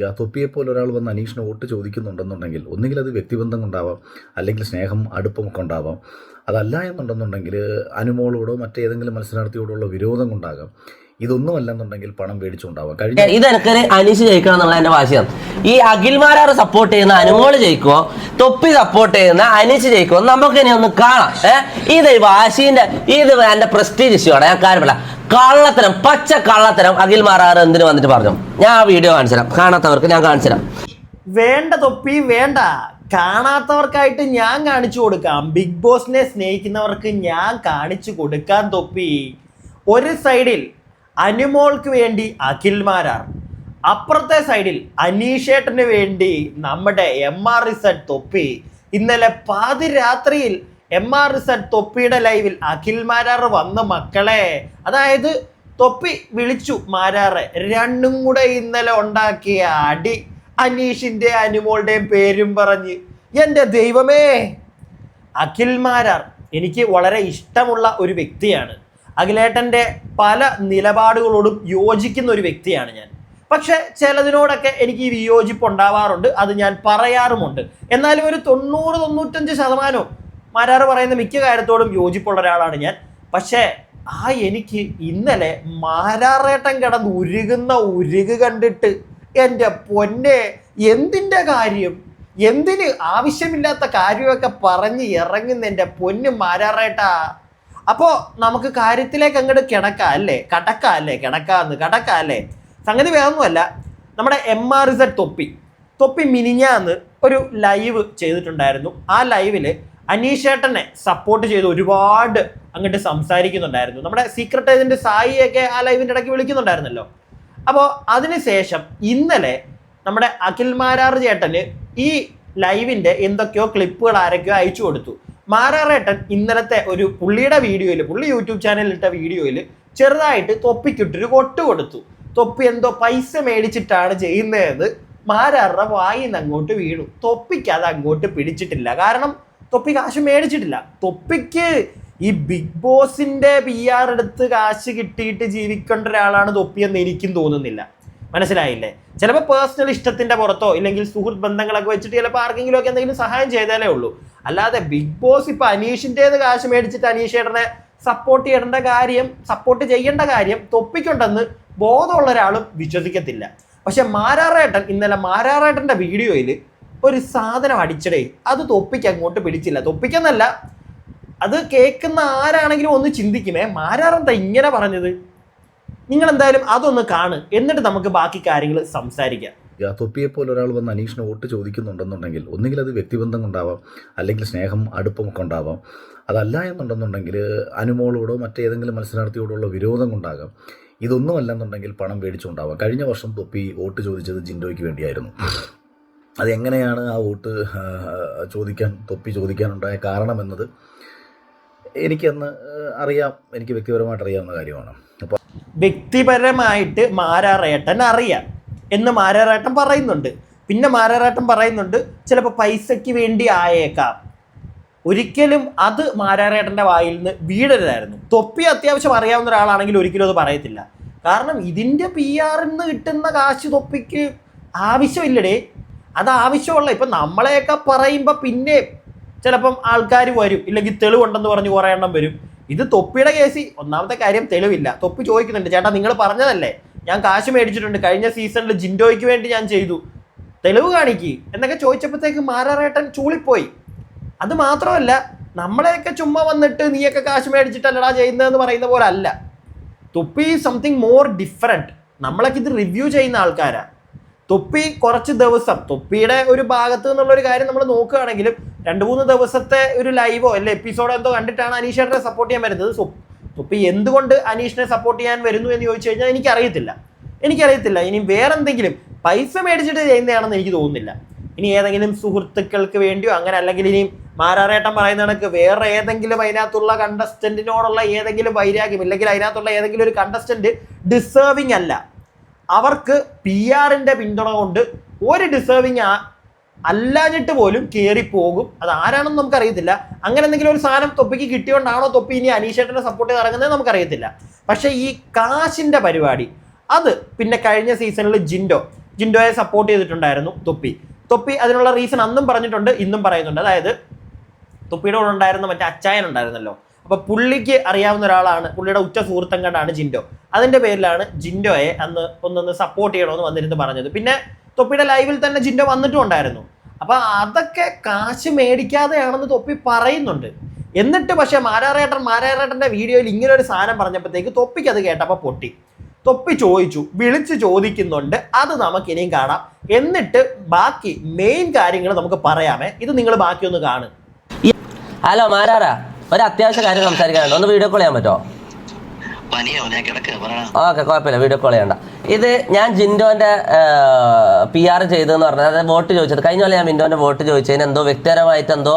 ആ തൊപ്പിയെപ്പോലെ ഒരാൾ വന്ന് അനീഷിന് വോട്ട് ചോദിക്കുന്നുണ്ടെന്നുണ്ടെങ്കിൽ ഒന്നുകിൽ അത് വ്യക്തിബന്ധം കൊണ്ടാവാം, അല്ലെങ്കിൽ സ്നേഹം അടുപ്പമൊക്കെ ഉണ്ടാവാം. അതല്ല എന്നുണ്ടെന്നുണ്ടെങ്കിൽ അനുമോളോടോ മറ്റേതെങ്കിലും മത്സരാർത്ഥിയോടുള്ള വിരോധം കൊണ്ടാകാം. ഇതൊന്നുമല്ലെന്നുണ്ടെങ്കിൽ പണം മേടിച്ചുണ്ടാവാം. ഇതെനിക്ക് അനീഷ് ജയിക്കണം എന്നുള്ള എന്റെ വാശിയാണ്. ഈ അഖിൽമാരാർ സപ്പോർട്ട് ചെയ്യുന്ന അനുമോള് ജയിക്കുമോ, തൊപ്പി സപ്പോർട്ട് ചെയ്യുന്ന അനീഷ് ജയിക്കുമോ, നമുക്ക് ഇനി ഒന്ന് കാണാം. ഇത് വാശിന്റെ ഇത് എന്റെ പ്രസ്റ്റീജ് ഇഷ്യൂ ആണ്. ഞാൻ കാര്യമില്ല, കള്ളത്തരം, പച്ച കള്ളത്തരം അഖിൽമാരാർ എന്തിനു വന്നിട്ട് പറഞ്ഞു. ഞാൻ ആ വീഡിയോ കാണിച്ചുതരാം, കാണാത്തവർക്ക് ഞാൻ കാണിച്ചുതരാം. വേണ്ട തൊപ്പി വേണ്ട, കാണാത്തവർക്കായിട്ട് ഞാൻ കാണിച്ചു കൊടുക്കാം. ബിഗ് ബോസിനെ സ്നേഹിക്കുന്നവർക്ക് ഞാൻ കാണിച്ചു കൊടുക്കാൻ തൊപ്പി. ഒരു സൈഡിൽ അനുമോൾക്ക് വേണ്ടി അഖിൽമാരാർ, അപ്പുറത്തെ സൈഡിൽ അനീഷേട്ടന് വേണ്ടി നമ്മുടെ MRZ തൊപ്പി. ഇന്നലെ പാതിരാത്രിയിൽ MRZ തൊപ്പിയുടെ ലൈവിൽ അഖിൽമാരാർ വന്ന മക്കളെ, അതായത് തൊപ്പി വിളിച്ചു മാരാറെ, രണ്ടും കൂടെ ഇന്നലെ ഉണ്ടാക്കിയ അടി, അനീഷിന്റെ അനുമോളുടെയും പേരും പറഞ്ഞ്. എൻ്റെ ദൈവമേ, അഖിൽമാരാർ എനിക്ക് വളരെ ഇഷ്ടമുള്ള ഒരു വ്യക്തിയാണ്. അഖിലേട്ടൻ്റെ പല നിലപാടുകളോടും യോജിക്കുന്ന ഒരു വ്യക്തിയാണ് ഞാൻ. പക്ഷെ ചിലതിനോടൊക്കെ എനിക്ക് ഈ വിയോജിപ്പ് ഉണ്ടാവാറുണ്ട്, അത് ഞാൻ പറയാറുമുണ്ട്. എന്നാലും ഒരു 90-95% മാരാറ് പറയുന്ന മിക്ക കാര്യത്തോടും യോജിപ്പുള്ള ഒരാളാണ് ഞാൻ. പക്ഷേ എനിക്ക് ഇന്നലെ മാരാറേട്ടൻ കിടന്ന് ഉരുകുന്ന ഉരുക് കണ്ടിട്ട് എൻ്റെ പൊന്നെ, എന്തിൻ്റെ കാര്യം, എന്തിന് ആവശ്യമില്ലാത്ത കാര്യമൊക്കെ പറഞ്ഞ് ഇറങ്ങുന്ന എൻ്റെ പൊന്ന് മാരാറേട്ടാ. അപ്പോൾ നമുക്ക് കാര്യത്തിലേക്ക് അങ്ങോട്ട് കിടക്കാം അല്ലേ, കടക്കാം അല്ലേ. സംഗതി വേറൊന്നുമല്ല, നമ്മുടെ MRZ തൊപ്പി മിനിഞ്ഞാന്ന് ഒരു ലൈവ് ചെയ്തിട്ടുണ്ടായിരുന്നു. ആ ലൈവിൽ അനീഷേട്ടനെ സപ്പോർട്ട് ചെയ്ത് ഒരുപാട് അങ്ങോട്ട് സംസാരിക്കുന്നുണ്ടായിരുന്നു. നമ്മുടെ സീക്രട്ട് ഏജന്റ് സായിയൊക്കെ ആ ലൈവിൻ്റെ ഇടയ്ക്ക് വിളിക്കുന്നുണ്ടായിരുന്നല്ലോ. അപ്പോൾ അതിനുശേഷം ഇന്നലെ നമ്മുടെ അഖിൽമാരാർ ചേട്ടന് ഈ ലൈവിൻ്റെ എന്തൊക്കെയോ ക്ലിപ്പുകൾ ആരൊക്കെയോ അയച്ചു കൊടുത്തു. മാരാറേട്ടൻ ഇന്നലത്തെ ഒരു പുള്ളിയുടെ വീഡിയോയിൽ, പുള്ളി യൂട്യൂബ് ചാനലിൽ ഇട്ട വീഡിയോയിൽ ചെറുതായിട്ട് തൊപ്പിക്കിട്ടൊരു കൊട്ട് കൊടുത്തു. തൊപ്പി എന്തോ പൈസ മേടിച്ചിട്ടാണ് ചെയ്യുന്നതെന്ന് മാരാറുടെ വായിന്ന് അങ്ങോട്ട് വീണു. തൊപ്പിക്ക് അത് അങ്ങോട്ട് പിടിച്ചിട്ടില്ല, കാരണം തൊപ്പി കാശ് മേടിച്ചിട്ടില്ല. തൊപ്പിക്ക് ഈ ബിഗ് ബോസിന്റെ PR എടുത്ത് കാശ് കിട്ടിയിട്ട് ജീവിക്കേണ്ട ഒരാളാണ് തൊപ്പിയെന്ന് എനിക്കും തോന്നുന്നില്ല. മനസ്സിലായില്ലേ? ചിലപ്പോൾ പേഴ്സണൽ ഇഷ്ടത്തിന്റെ പുറത്തോ ഇല്ലെങ്കിൽ സുഹൃത്ത് ബന്ധങ്ങളൊക്കെ വെച്ചിട്ട് ചിലപ്പോൾ ആർക്കെങ്കിലും ഒക്കെ എന്തെങ്കിലും സഹായം ചെയ്താലേ ഉള്ളൂ. അല്ലാതെ ബിഗ് ബോസ് ഇപ്പൊ അനീഷിൻ്റെത് കാശ് മേടിച്ചിട്ട് അനീഷേട്ടനെ സപ്പോർട്ട് ചെയ്യേണ്ട കാര്യം തൊപ്പിക്കുണ്ടെന്ന് ബോധമുള്ള ഒരാളും വിശ്വസിക്കത്തില്ല. പക്ഷെ മാരാറേട്ടൻ ഇന്നലെ മാരാറേട്ടന്റെ വീഡിയോയിൽ ഒരു സാധനം അടിച്ചടേ, അത് തൊപ്പിക്ക് അങ്ങോട്ട് പിടിച്ചില്ല. തൊപ്പിക്കെന്നല്ല, അത് കേൾക്കുന്ന ആരാണെങ്കിലും ഒന്ന് ചിന്തിക്കുമേ, മാരാറെന്താ ഇങ്ങനെ പറഞ്ഞത്. നിങ്ങൾ എന്തായാലും അതൊന്ന് കാണ്, എന്നിട്ട് നമുക്ക് ബാക്കി കാര്യങ്ങൾ സംസാരിക്കാം. ആ തൊപ്പിയെപ്പോലെ ഒരാൾ വന്ന് അനീഷിന് വോട്ട് ചോദിക്കുന്നുണ്ടെന്നുണ്ടെങ്കിൽ ഒന്നുകിൽ അത് വ്യക്തിബന്ധം കൊണ്ടാവാം, അല്ലെങ്കിൽ സ്നേഹം അടുപ്പമൊക്കെ ഉണ്ടാവാം. അതല്ല എന്നുണ്ടെന്നുണ്ടെങ്കിൽ അനുമോളോടോ മറ്റേതെങ്കിലും മത്സരാർത്ഥിയോടുള്ള വിരോധം കൊണ്ടാകാം. ഇതൊന്നുമല്ലെന്നുണ്ടെങ്കിൽ പണം മേടിച്ചുണ്ടാവാം. കഴിഞ്ഞ വർഷം തൊപ്പി വോട്ട് ചോദിച്ചത് ജിൻഡോയ്ക്ക് വേണ്ടിയായിരുന്നു. അതെങ്ങനെയാണ് ആ വോട്ട് തൊപ്പി ചോദിക്കാനുണ്ടായ കാരണമെന്നത് എനിക്കന്ന് അറിയാം, എനിക്ക് വ്യക്തിപരമായിട്ട് അറിയാവുന്ന കാര്യമാണ്. അപ്പോൾ വ്യക്തിപരമായിട്ട് മാരാറേട്ടൻ അറിയാം എന്ന് മാരാറേട്ടൻ പറയുന്നുണ്ട്. പിന്നെ മാരാറേട്ടൻ പറയുന്നുണ്ട് ചിലപ്പോൾ പൈസയ്ക്ക് വേണ്ടി ആയേക്കാം. ഒരിക്കലും അത് മാരാറേട്ടൻ്റെ വായിൽ നിന്ന് വീഴരുതായിരുന്നു. തൊപ്പി അത്യാവശ്യം അറിയാവുന്ന ഒരാളാണെങ്കിൽ ഒരിക്കലും അത് പറയത്തില്ല. കാരണം ഇതിൻ്റെ PR നിന്ന് കിട്ടുന്ന കാശ് തൊപ്പിക്ക് ആവശ്യമില്ലടേ. അത് ആവശ്യമുള്ള, ഇപ്പം നമ്മളെയൊക്കെ പറയുമ്പോൾ പിന്നെ ചിലപ്പം ആൾക്കാർ വരും, ഇല്ലെങ്കിൽ തെളിവുണ്ടെന്ന് പറഞ്ഞ് കുറേ എണ്ണം വരും. ഇത് തൊപ്പിയുടെ കേസിൽ ഒന്നാമത്തെ കാര്യം തെളിവില്ല. തൊപ്പി ചോദിക്കുന്നുണ്ട്, ചേട്ടാ നിങ്ങൾ പറഞ്ഞതല്ലേ ഞാൻ കാശ് മേടിച്ചിട്ടുണ്ട്, കഴിഞ്ഞ സീസണിൽ ജിൻഡോയ്ക്ക് വേണ്ടി ഞാൻ ചെയ്തു, തെളിവ് കാണിക്ക് എന്നൊക്കെ ചോദിച്ചപ്പോഴത്തേക്ക് മാരാറേട്ടൻ ചൂളിപ്പോയി. അത് മാത്രമല്ല, നമ്മളെയൊക്കെ ചുമ്മാ വന്നിട്ട് നീയൊക്കെ കാശ് മേടിച്ചിട്ടല്ലടാ ചെയ്യുന്നതെന്ന് പറയുന്ന പോലെ അല്ല. തൊപ്പി സംതിങ് മോർ ഡിഫറെൻറ്റ്. നമ്മളൊക്കെ ഇത് റിവ്യൂ ചെയ്യുന്ന ആൾക്കാരാ. തൊപ്പി കുറച്ച് ദിവസം തൊപ്പിയുടെ ഒരു ഭാഗത്ത് നിന്നുള്ളൊരു കാര്യം നമ്മൾ നോക്കുകയാണെങ്കിലും 2-3 ദിവസത്തെ ഒരു ലൈവോ അല്ലെ എപ്പിസോഡോ എന്തോ കണ്ടിട്ടാണ് അനീഷേട്ടനെ സപ്പോർട്ട് ചെയ്യാൻ വരുന്നത്. തൊപ്പി എന്തുകൊണ്ട് അനീഷിനെ സപ്പോർട്ട് ചെയ്യാൻ വരുന്നു എന്ന് ചോദിച്ചു കഴിഞ്ഞാൽ എനിക്കറിയത്തില്ല. ഇനി വേറെന്തെങ്കിലും പൈസ മേടിച്ചിട്ട് ചെയ്യുന്നതാണെന്ന് എനിക്ക് തോന്നുന്നില്ല. ഇനി ഏതെങ്കിലും സുഹൃത്തുക്കൾക്ക് വേണ്ടിയോ അങ്ങനെ, അല്ലെങ്കിൽ ഇനി മാരാറേട്ടൻ പറയുന്ന കണക്ക് വേറെ ഏതെങ്കിലും അതിനകത്തുള്ള കണ്ടസ്റ്റന്റിനോടുള്ള ഏതെങ്കിലും വൈരാഗ്യം, ഇല്ലെങ്കിൽ അതിനകത്തുള്ള ഏതെങ്കിലും ഒരു കണ്ടസ്റ്റന്റ് ഡിസേർവിങ് അല്ല, അവർക്ക് PR-ന്റെ പിന്തുണ കൊണ്ട് ഒരു ഡിസേർവിങ് അല്ലാഞ്ഞിട്ട് പോലും കയറിപ്പോകും. അത് ആരാണെന്ന് നമുക്കറിയത്തില്ല. അങ്ങനെ എന്തെങ്കിലും ഒരു സാധനം തൊപ്പിക്ക് കിട്ടിയോണ്ടാണോ തൊപ്പി ഇനി അനീഷേട്ടനെ സപ്പോർട്ട് ചെയ്ത് ഇറങ്ങുന്നത് നമുക്കറിയത്തില്ല. പക്ഷേ ഈ കാശിൻ്റെ പരിപാടി, അത് പിന്നെ കഴിഞ്ഞ സീസണിൽ ജിൻഡോയെ സപ്പോർട്ട് ചെയ്തിട്ടുണ്ടായിരുന്നു തൊപ്പി അതിനുള്ള റീസൺ അന്നും പറഞ്ഞിട്ടുണ്ട്, ഇന്നും പറയുന്നുണ്ട്. അതായത് തൊപ്പിയുടെ കൂടെ ഉണ്ടായിരുന്ന മറ്റേ അച്ചായൻ ഉണ്ടായിരുന്നല്ലോ, അപ്പൊ പുള്ളിക്ക് അറിയാവുന്ന ഒരാളാണ്, പുള്ളിയുടെ ഉറ്റ സുഹൃത്തങ്കണ്ടാണ് ജിൻഡോ. അതിന്റെ പേരിലാണ് ജിൻഡോയെ അന്ന് ഒന്നൊന്ന് സപ്പോർട്ട് ചെയ്യണമെന്ന് വന്നിരുന്ന് പറഞ്ഞത്. പിന്നെ തൊപ്പിയുടെ ലൈവിൽ തന്നെ ജിൻഡോ വന്നിട്ടും ഉണ്ടായിരുന്നു. അപ്പൊ അതൊക്കെ കാശ് മേടിക്കാതെയാണെന്ന് തൊപ്പി പറയുന്നുണ്ട്. എന്നിട്ട് പക്ഷെ മാരാറേട്ടന്റെ വീഡിയോയിൽ ഇങ്ങനെ ഒരു സാധനം പറഞ്ഞപ്പോഴത്തേക്ക് തൊപ്പിക്ക് അത് കേട്ടപ്പോൾ പൊട്ടി. തൊപ്പി വിളിച്ച് ചോദിക്കുന്നുണ്ട്. അത് നമുക്ക് ഇനിയും കാണാം. എന്നിട്ട് ബാക്കി മെയിൻ കാര്യങ്ങൾ നമുക്ക് പറയാമേ. ഇത് നിങ്ങൾ ബാക്കി ഒന്ന് കാണും. ഹലോ മാരാറ, ഒരു അത്യാവശ്യ കാര്യം സംസാരിക്കാനുണ്ട്, ഒന്ന് വീഡിയോ കോൾ ചെയ്യാൻ പറ്റുമോ? ഓക്കെ, കുഴപ്പമില്ല, വീഡിയോ കോൾ ചെയ്യണ്ട. ഇത് ഞാൻ ജിൻഡോന്റെ PR ചെയ്തെന്ന് പറഞ്ഞത്, അതായത് വോട്ട് ചോദിച്ചത് കഴിഞ്ഞ പോലെ ഞാൻ മിൻഡോന്റെ വോട്ട് ചോദിച്ചതിന് എന്തോ വ്യക്തിപരമായിട്ട് എന്തോ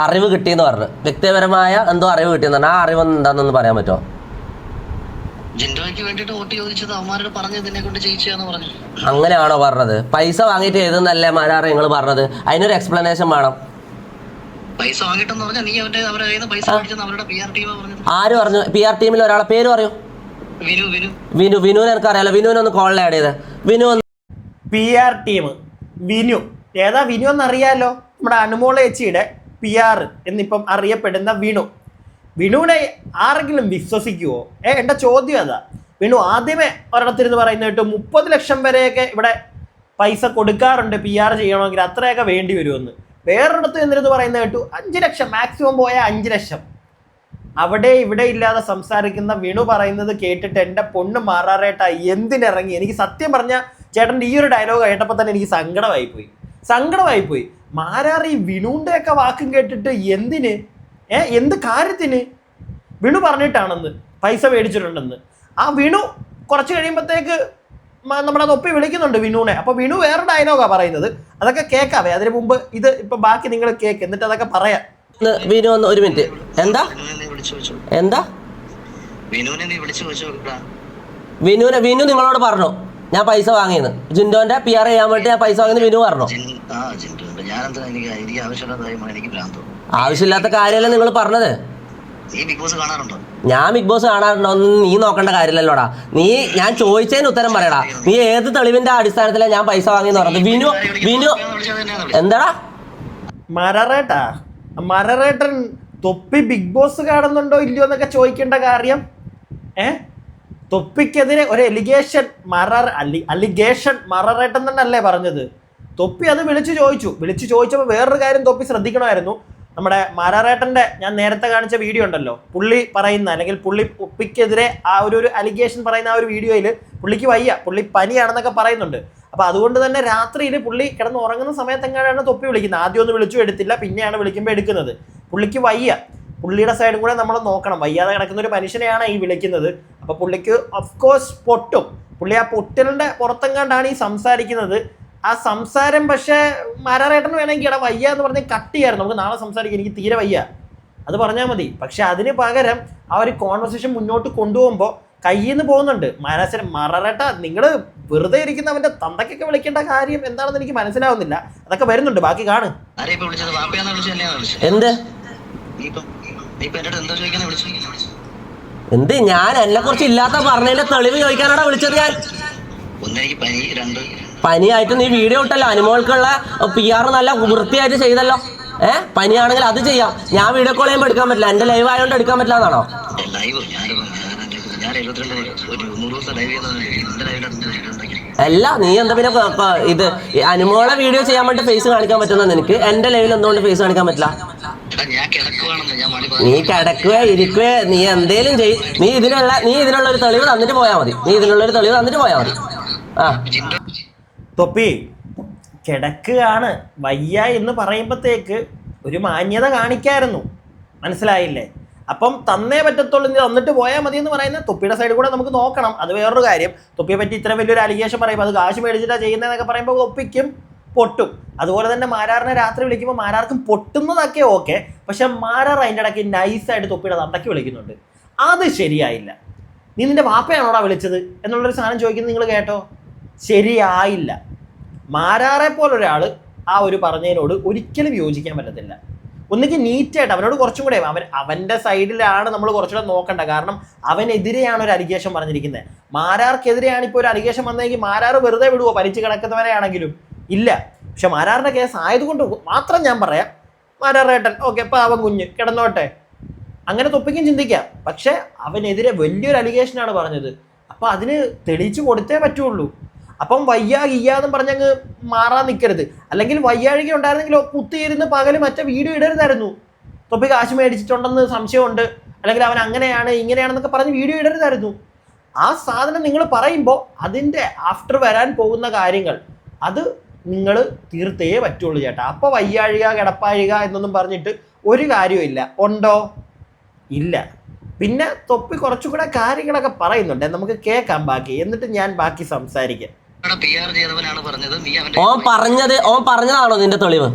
അറിവ് കിട്ടിയെന്ന് പറഞ്ഞു. വ്യക്തിപരമായ എന്തോ അറിവ് കിട്ടിയെന്ന് പറഞ്ഞു. ആ അറിവ് എന്താണെന്നൊന്ന് പറയാൻ പറ്റുമോ? ജിൻഡോയ്ക്ക് വേണ്ടിട്ട് വോട്ട് ചോദിച്ചത് അവന്മാരോട് പറഞ്ഞതിനെ കൊണ്ട് ജയിച്ചാന്ന് പറഞ്ഞു. അങ്ങനെയാണോ പറഞ്ഞത്? പൈസ വാങ്ങിയിട്ട് ചെയ്തെന്നല്ലേ മാരാറ നിങ്ങൾ പറഞ്ഞത്? അതിനൊരു എക്സ്പ്ലനേഷൻ വേണം. പൈസ വാങ്ങിട്ടെന്ന് പറഞ്ഞാൽ നീ അവരുടെ കയ്യിൽ നിന്ന് പൈസ മേടിച്ചെന്ന് അവരുടെ PR ടീമാ പറഞ്ഞത്. ആര് പറഞ്ഞു? PR ടീമിൽ ഒരാളെ പേര് പറയൂ. വിനുവിനെ എനിക്ക് അറിയാലോ. വിനുവിനെ ഒന്ന് കോളിൽ ആഡ് ചെയ്ത്. PR ടീം വിനു ഏതാ? വിനു എന്നറിയാലോ, നമ്മുടെ അനുമോള ചേച്ചിയുടെ PR എന്നിപ്പം അറിയപ്പെടുന്ന വിനുവിനെ ആരെങ്കിലും വിശ്വസിക്കുവോ? എന്റെ ചോദ്യം അതാ. വിനു ആദ്യമേ ഒരിടത്തിരുന്ന് പറയുന്ന കേട്ടു 30 ലക്ഷം വരെയൊക്കെ ഇവിടെ പൈസ കൊടുക്കാറുണ്ട് PR ചെയ്യണമെങ്കിൽ, അത്രയൊക്കെ വേണ്ടി വരുമെന്ന്. വേറൊരിടത്ത് എന്നിരുന്ന് പറയുന്ന കേട്ടു 5 ലക്ഷം, മാക്സിമം പോയാൽ 5 ലക്ഷം. അവിടെ ഇവിടെ ഇല്ലാതെ സംസാരിക്കുന്ന വിനു പറയുന്നത് കേട്ടിട്ട് എൻ്റെ പൊണ്ണ് മാറാറേട്ടാ എന്തിനിറങ്ങി. എനിക്ക് സത്യം പറഞ്ഞ ചേട്ടൻ്റെ ഈ ഒരു ഡയലോഗ് കേട്ടപ്പോൾ തന്നെ എനിക്ക് സങ്കടമായിപ്പോയി. മാരാറി വിനുവിൻ്റെ ഒക്കെ വാക്കും കേട്ടിട്ട് എന്തിന്? എന്ത് കാര്യത്തിന്? വിനു പറഞ്ഞിട്ടാണെന്ന് പൈസ മേടിച്ചിട്ടുണ്ടെന്ന്. ആ വിനു കുറച്ച് കഴിയുമ്പോഴത്തേക്ക് നമ്മുടെ തൊപ്പി വിളിക്കുന്നുണ്ട് വിനുവിനെ. അപ്പൊ വിനു വേറെ ഡയലോഗാ പറയുന്നത്. അതൊക്കെ കേൾക്കാവേ. അതിന് മുമ്പ് ഇത് ഇപ്പൊ ബാക്കി നിങ്ങൾ കേക്ക്, എന്നിട്ട് അതൊക്കെ പറയാം. വിനു ഒന്ന് ഒരു മിനിറ്റ്. എന്താ വിനു നിങ്ങളോട് പറഞ്ഞു ഞാൻ പൈസ വാങ്ങിയെന്ന്? ജിൻഡോന്റെ PR ചെയ്യാൻ വേണ്ടി ഞാൻ പൈസ വാങ്ങിയെന്ന് വിനു പറഞ്ഞു? ആവശ്യമില്ലാത്ത കാര്യമല്ലേ നിങ്ങൾ പറഞ്ഞത്? ഞാൻ ബിഗ് ബോസ് കാണാറുണ്ടോ? നീ നോക്കേണ്ട കാര്യമില്ലല്ലോടാ. ഞാൻ ചോദിച്ചതിന് ഉത്തരം പറയടാ. നീ ഏത് തെളിവിന്റെ അടിസ്ഥാനത്തിലാണ് ഞാൻ പൈസ വാങ്ങിയെന്ന് പറഞ്ഞത്? വിനു എന്താടാ? മരറേട്ടൻ തൊപ്പി ബിഗ് ബോസ് കാണുന്നുണ്ടോ ഇല്ലയോ എന്നൊക്കെ ചോദിക്കേണ്ട കാര്യം. തൊപ്പിക്കെതിരെ ഒരു അലിഗേഷൻ മരറേട്ടൻ തന്നെ അല്ലേ പറഞ്ഞത്? തൊപ്പി അത് വിളിച്ചു ചോദിച്ചപ്പോൾ വേറൊരു കാര്യം തൊപ്പി ശ്രദ്ധിക്കണമായിരുന്നു. നമ്മുടെ മാരാറേട്ടൻ്റെ ഞാൻ നേരത്തെ കാണിച്ച വീഡിയോ ഉണ്ടല്ലോ, പുള്ളി പറയുന്ന അല്ലെങ്കിൽ തൊപ്പിക്കെതിരെ ആ ഒരു അലിഗേഷൻ പറയുന്ന ആ ഒരു വീഡിയോയിൽ പുള്ളിക്ക് വയ്യ, പുള്ളി പനിയാണെന്നൊക്കെ പറയുന്നുണ്ട്. അപ്പോൾ അതുകൊണ്ട് തന്നെ രാത്രിയിൽ പുള്ളി കിടന്ന് ഉറങ്ങുന്ന സമയത്തെങ്ങനെയാണ് തൊപ്പി വിളിക്കുന്നത്. ആദ്യം ഒന്ന് വിളിച്ചു എടുത്തില്ല, പിന്നെയാണ് വിളിക്കുമ്പോൾ എടുക്കുന്നത്. പുള്ളിക്ക് വയ്യ, പുള്ളിയുടെ സൈഡും കൂടെ നമ്മൾ നോക്കണം. വയ്യാതെ കിടക്കുന്ന ഒരു മനുഷ്യനെയാണ് ഈ വിളിക്കുന്നത്. അപ്പോൾ പുള്ളിക്ക് ഓഫ്കോഴ്സ് പൊട്ടും. പുള്ളി ആ പൊട്ടലിൻ്റെ പുറത്തെങ്ങാണ്ടാണ് ഈ സംസാരിക്കുന്നത്. ആ സംസാരം പക്ഷേ മാരാറേട്ടന് വേണമെങ്കിൽ ഇട വയ്യ എന്ന് പറഞ്ഞ് കട്ട് ചെയ്യാറ്, നമുക്ക് നാളെ സംസാരിക്കാം, എനിക്ക് തീരെ വയ്യ അത് പറഞ്ഞാൽ മതി. പക്ഷെ അതിന് പകരം ആ ഒരു കോൺവെർസേഷൻ മുന്നോട്ട് കൊണ്ടുപോകുമ്പോൾ കയ്യിൽ നിന്ന് പോകുന്നുണ്ട്. മാരാറേട്ട നിങ്ങൾ വെറുതെ ഇരിക്കുന്നവന്റെ തന്തക്കൊക്കെ വിളിക്കേണ്ട കാര്യം എന്താണെന്ന് എനിക്ക് മനസ്സിലാവുന്നില്ല. അതൊക്കെ വരുന്നുണ്ട്, ബാക്കി കാണും. എന്ത് ഞാൻ എന്നെ കുറിച്ച് ഇല്ലാത്ത പറഞ്ഞതിന്റെ തെളിവ് ചോദിക്കാനാണ് വിളിച്ചത്. ഞാൻ പനിയായിട്ട് നീ വീഡിയോ ഇട്ടല്ലോ, അനുമോൾക്കുള്ള PR നല്ല വൃത്തിയായിട്ട് ചെയ്തല്ലോ. പനിയാണെങ്കിൽ അത് ചെയ്യാം. ഞാൻ വീഡിയോ കോൾ ചെയ്യുമ്പോൾ എടുക്കാൻ പറ്റില്ല, എന്റെ ലൈവ് ആയതുകൊണ്ട് എടുക്കാൻ പറ്റില്ല എന്നാണോ? അല്ല, നീ എന്താ പിന്നെ ഇത് അനുമോളെ വീഡിയോ ചെയ്യാൻ വേണ്ടി ഫേസ് കാണിക്കാൻ പറ്റുന്ന നിനക്ക് എന്റെ ലൈവിൽ എന്തുകൊണ്ട് ഫേസ് കാണിക്കാൻ പറ്റില്ല? നീ കിടക്കുക ഇരിക്കുക നീ എന്തേലും നീ ഇതിനുള്ള ഒരു തെളിവ് തന്നിട്ട് പോയാൽ മതി. തൊപ്പി കിടക്കുകയാണ് വയ്യ എന്ന് പറയുമ്പോഴത്തേക്ക് ഒരു മാന്യത കാണിക്കായിരുന്നു, മനസ്സിലായില്ലേ? അപ്പം തന്നേ പറ്റത്തുള്ളൂ, നീ തന്നിട്ട് പോയാൽ മതി എന്ന് പറയുന്ന തൊപ്പിയുടെ സൈഡ് കൂടെ നമുക്ക് നോക്കണം. അത് വേറൊരു കാര്യം. തൊപ്പിയെ പറ്റി ഇത്ര വലിയൊരു അലിഗേഷൻ പറയുമ്പോൾ അത് കാശ് മേടിച്ചിട്ടാണ് ചെയ്യുന്നതെന്നൊക്കെ പറയുമ്പോൾ തൊപ്പിക്കും പൊട്ടും. അതുപോലെ തന്നെ മാരാറിനെ രാത്രി വിളിക്കുമ്പോൾ മാരാർക്കും പൊട്ടുന്നതൊക്കെ ഓക്കെ, പക്ഷെ മാരാർ അതിൻ്റെ ഇടയ്ക്ക് നൈസായിട്ട് തൊപ്പിയുടെ തന്തയ്ക്ക് വിളിക്കുന്നുണ്ട്. അത് ശരിയായില്ല. നീ നിന്റെ വാപ്പയാണോടാ വിളിച്ചത് എന്നുള്ളൊരു സാധനം ചോദിക്കുന്നത് നിങ്ങൾ കേട്ടോ? ശരിയായില്ല. മാരാറെ പോലൊരാൾ ആ ഒരു പറഞ്ഞതിനോട് ഒരിക്കലും യോജിക്കാൻ പറ്റത്തില്ല. ഒന്നുകിൽ നീറ്റായിട്ട് അവനോട് കുറച്ചും കൂടെ അവൻ്റെ സൈഡിലാണ് നമ്മൾ കുറച്ചുകൂടെ നോക്കണ്ട. കാരണം അവനെതിരെയാണ് ഒരു അലിഗേഷൻ പറഞ്ഞിരിക്കുന്നത്. മാരാർക്കെതിരെയാണ് ഇപ്പോൾ ഒരു അലിഗേഷൻ വന്നതെങ്കിൽ മാരാർ വെറുതെ വിടുവോ? പരിച്ച് കിടക്കുന്നവരെയാണെങ്കിലും ഇല്ല. പക്ഷെ മാരാറിൻ്റെ കേസ് ആയതുകൊണ്ട് മാത്രം ഞാൻ പറയാം, മാരാറേട്ടൻ ഓക്കെ പാവം കുഞ്ഞ് കിടന്നോട്ടെ, അങ്ങനെ തൊപ്പിക്കും ചിന്തിക്കാം. പക്ഷെ അവനെതിരെ വലിയൊരു അലിഗേഷനാണ് പറഞ്ഞത്. അപ്പം അതിന് തെളിയിച്ച് കൊടുത്തേ പറ്റുള്ളൂ. അപ്പം വയ്യാന്ന് പറഞ്ഞങ്ങ് മാറാൻ നിൽക്കരുത്. അല്ലെങ്കിൽ വയ്യാഴിക ഉണ്ടായിരുന്നെങ്കിൽ കുത്തിയിരുന്ന് പകല് മറ്റേ വീഡിയോ ഇടരുതായിരുന്നു. തൊപ്പി കാശ് മേടിച്ചിട്ടുണ്ടെന്ന് സംശയമുണ്ട്, അല്ലെങ്കിൽ അവൻ അങ്ങനെയാണ് ഇങ്ങനെയാണെന്നൊക്കെ പറഞ്ഞ് വീഡിയോ ഇടരുതായിരുന്നു. ആ സാധനം നിങ്ങൾ പറയുമ്പോൾ അതിൻ്റെ ആഫ്റ്റർ വരാൻ പോകുന്ന കാര്യങ്ങൾ അത് നിങ്ങൾ തീർത്തേ പറ്റുള്ളൂ ചേട്ടാ. അപ്പോൾ വയ്യാഴിക കിടപ്പാഴിക എന്നൊന്നും പറഞ്ഞിട്ട് ഒരു കാര്യമില്ല. ഉണ്ടോ? ഇല്ല. പിന്നെ തൊപ്പി കുറച്ചുകൂടെ കാര്യങ്ങളൊക്കെ പറയുന്നുണ്ട്, നമുക്ക് കേൾക്കാം ബാക്കി, എന്നിട്ട് ഞാൻ ബാക്കി സംസാരിക്കാം. ഓൻ പറഞ്ഞതാണോ നിന്റെ തെളിവ്?